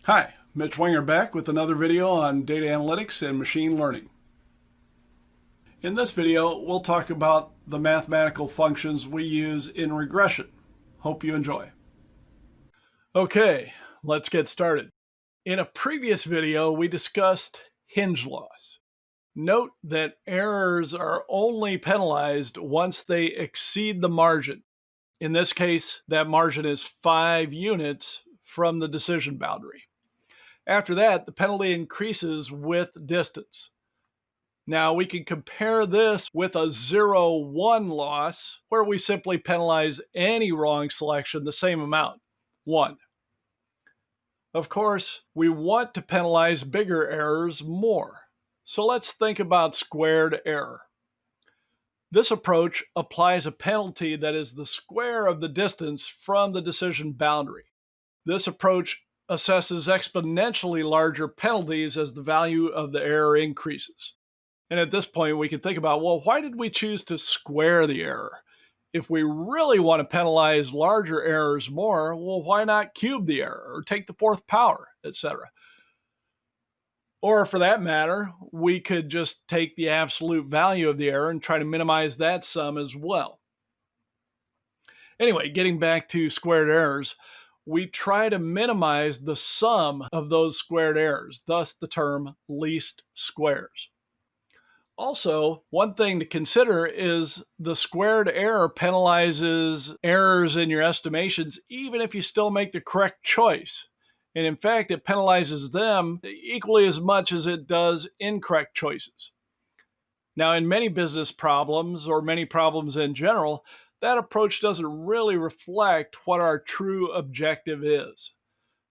Hi, Mitch Winger back with another video on data analytics and machine learning. In this video, we'll talk about the mathematical functions we use in regression. Hope you enjoy. Okay, let's get started. In a previous video, we discussed hinge loss. Note that errors are only penalized once they exceed the margin. In this case, that margin is 5 units from the decision boundary. After that, the penalty increases with distance. Now, we can compare this with a 0-1 loss, where we simply penalize any wrong selection the same amount, 1. Of course, we want to penalize bigger errors more. So let's think about squared error. This approach applies a penalty that is the square of the distance from the decision boundary. This approach assesses exponentially larger penalties as the value of the error increases. And at this point, we can think about, well, why did we choose to square the error? If we really want to penalize larger errors more, well, why not cube the error or take the fourth power, etc.? Or for that matter, we could just take the absolute value of the error and try to minimize that sum as well. Anyway, getting back to squared errors, we try to minimize the sum of those squared errors, thus the term least squares. Also, one thing to consider is the squared error penalizes errors in your estimations even if you still make the correct choice. And in fact, it penalizes them equally as much as it does incorrect choices. Now, in many business problems, or many problems in general, that approach doesn't really reflect what our true objective is.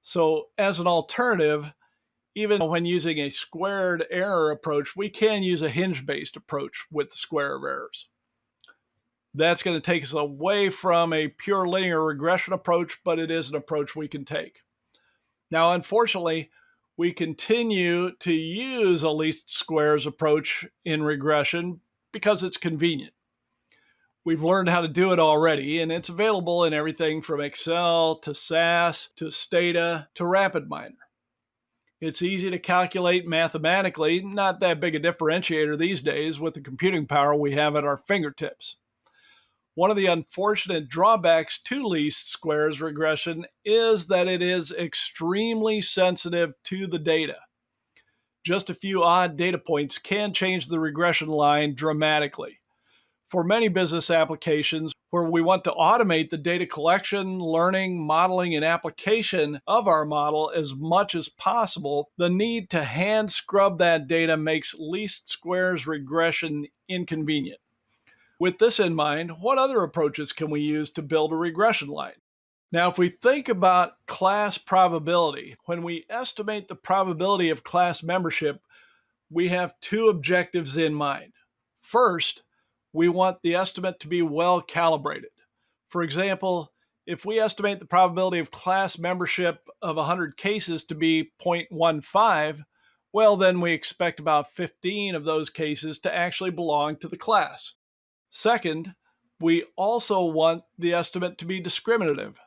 So, as an alternative, even when using a squared error approach, we can use a hinge-based approach with the square of errors. That's going to take us away from a pure linear regression approach, but it is an approach we can take. Now, unfortunately, we continue to use a least squares approach in regression because it's convenient. We've learned how to do it already, and it's available in everything from Excel to SAS to Stata to RapidMiner. It's easy to calculate mathematically, not that big a differentiator these days with the computing power we have at our fingertips. One of the unfortunate drawbacks to least squares regression is that it is extremely sensitive to the data. Just a few odd data points can change the regression line dramatically. For many business applications where we want to automate the data collection, learning, modeling, and application of our model as much as possible, the need to hand scrub that data makes least squares regression inconvenient. With this in mind, what other approaches can we use to build a regression line? Now, if we think about class probability, when we estimate the probability of class membership, we have two objectives in mind. First, we want the estimate to be well calibrated. For example, if we estimate the probability of class membership of 100 cases to be 0.15, well, then we expect about 15 of those cases to actually belong to the class. Second, we also want the estimate to be discriminative.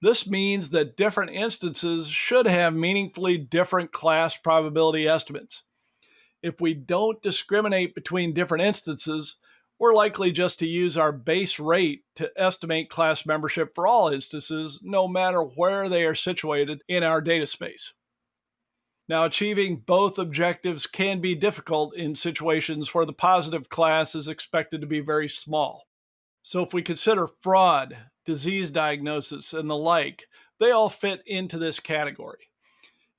This means that different instances should have meaningfully different class probability estimates. If we don't discriminate between different instances, we're likely just to use our base rate to estimate class membership for all instances, no matter where they are situated in our data space. Now, achieving both objectives can be difficult in situations where the positive class is expected to be very small. So if we consider fraud, disease diagnosis, and the like, they all fit into this category.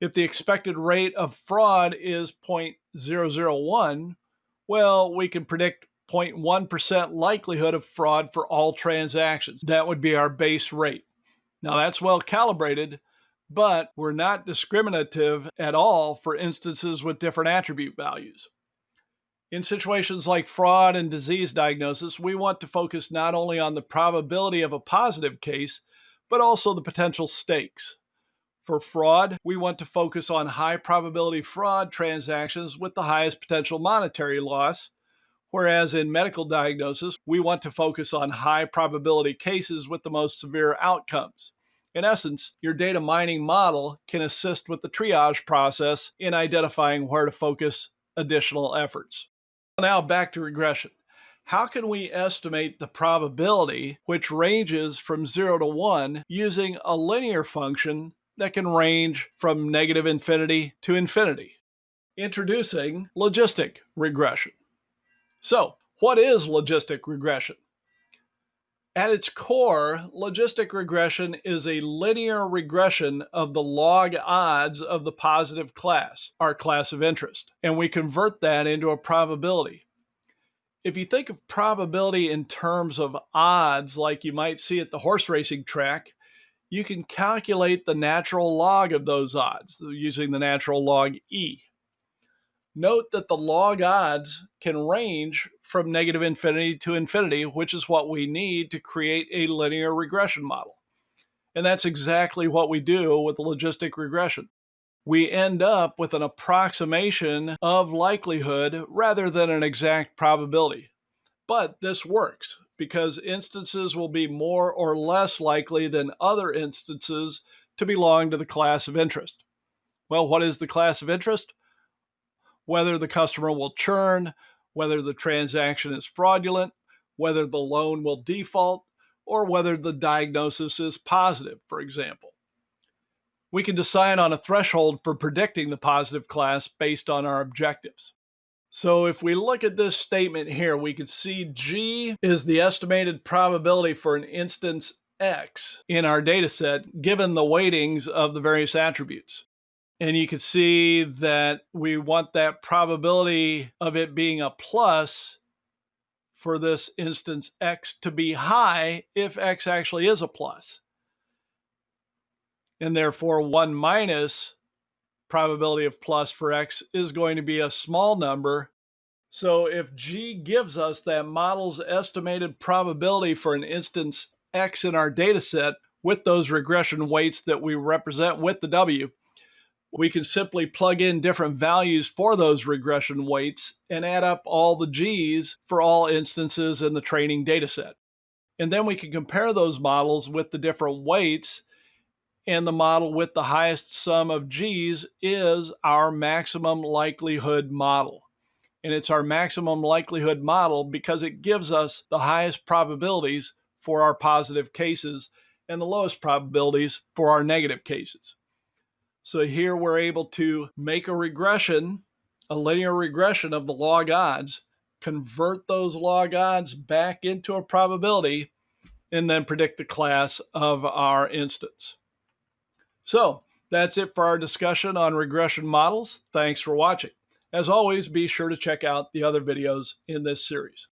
If the expected rate of fraud is 0.001, well, we can predict 0.1% likelihood of fraud for all transactions. That would be our base rate. Now, that's well calibrated, but we're not discriminative at all for instances with different attribute values. In situations like fraud and disease diagnosis, we want to focus not only on the probability of a positive case, but also the potential stakes. For fraud, we want to focus on high probability fraud transactions with the highest potential monetary loss, whereas in medical diagnosis, we want to focus on high probability cases with the most severe outcomes. In essence, your data mining model can assist with the triage process in identifying where to focus additional efforts. Now back to regression. How can we estimate the probability, which ranges from 0 to 1, using a linear function that can range from negative infinity to infinity? Introducing logistic regression. So, what is logistic regression? At its core, logistic regression is a linear regression of the log odds of the positive class, our class of interest, and we convert that into a probability. If you think of probability in terms of odds, like you might see at the horse racing track, you can calculate the natural log of those odds using the natural log E. Note that the log odds can range from negative infinity to infinity, which is what we need to create a linear regression model. And that's exactly what we do with logistic regression. We end up with an approximation of likelihood rather than an exact probability. But this works because instances will be more or less likely than other instances to belong to the class of interest. Well, what is the class of interest? Whether the customer will churn, whether the transaction is fraudulent, whether the loan will default, or whether the diagnosis is positive, for example. We can decide on a threshold for predicting the positive class based on our objectives. So if we look at this statement here, we can see G is the estimated probability for an instance X in our data set, given the weightings of the various attributes. And you can see that we want that probability of it being a plus for this instance X to be high if X actually is a plus. And therefore 1 minus probability of plus for X is going to be a small number. So if G gives us that model's estimated probability for an instance X in our data set with those regression weights that we represent with the W, we can simply plug in different values for those regression weights and add up all the G's for all instances in the training data set. And then we can compare those models with the different weights, and the model with the highest sum of G's is our maximum likelihood model. And it's our maximum likelihood model because it gives us the highest probabilities for our positive cases and the lowest probabilities for our negative cases. So here we're able to make a regression, a linear regression of the log odds, convert those log odds back into a probability, and then predict the class of our instance. So that's it for our discussion on regression models. Thanks for watching. As always, be sure to check out the other videos in this series.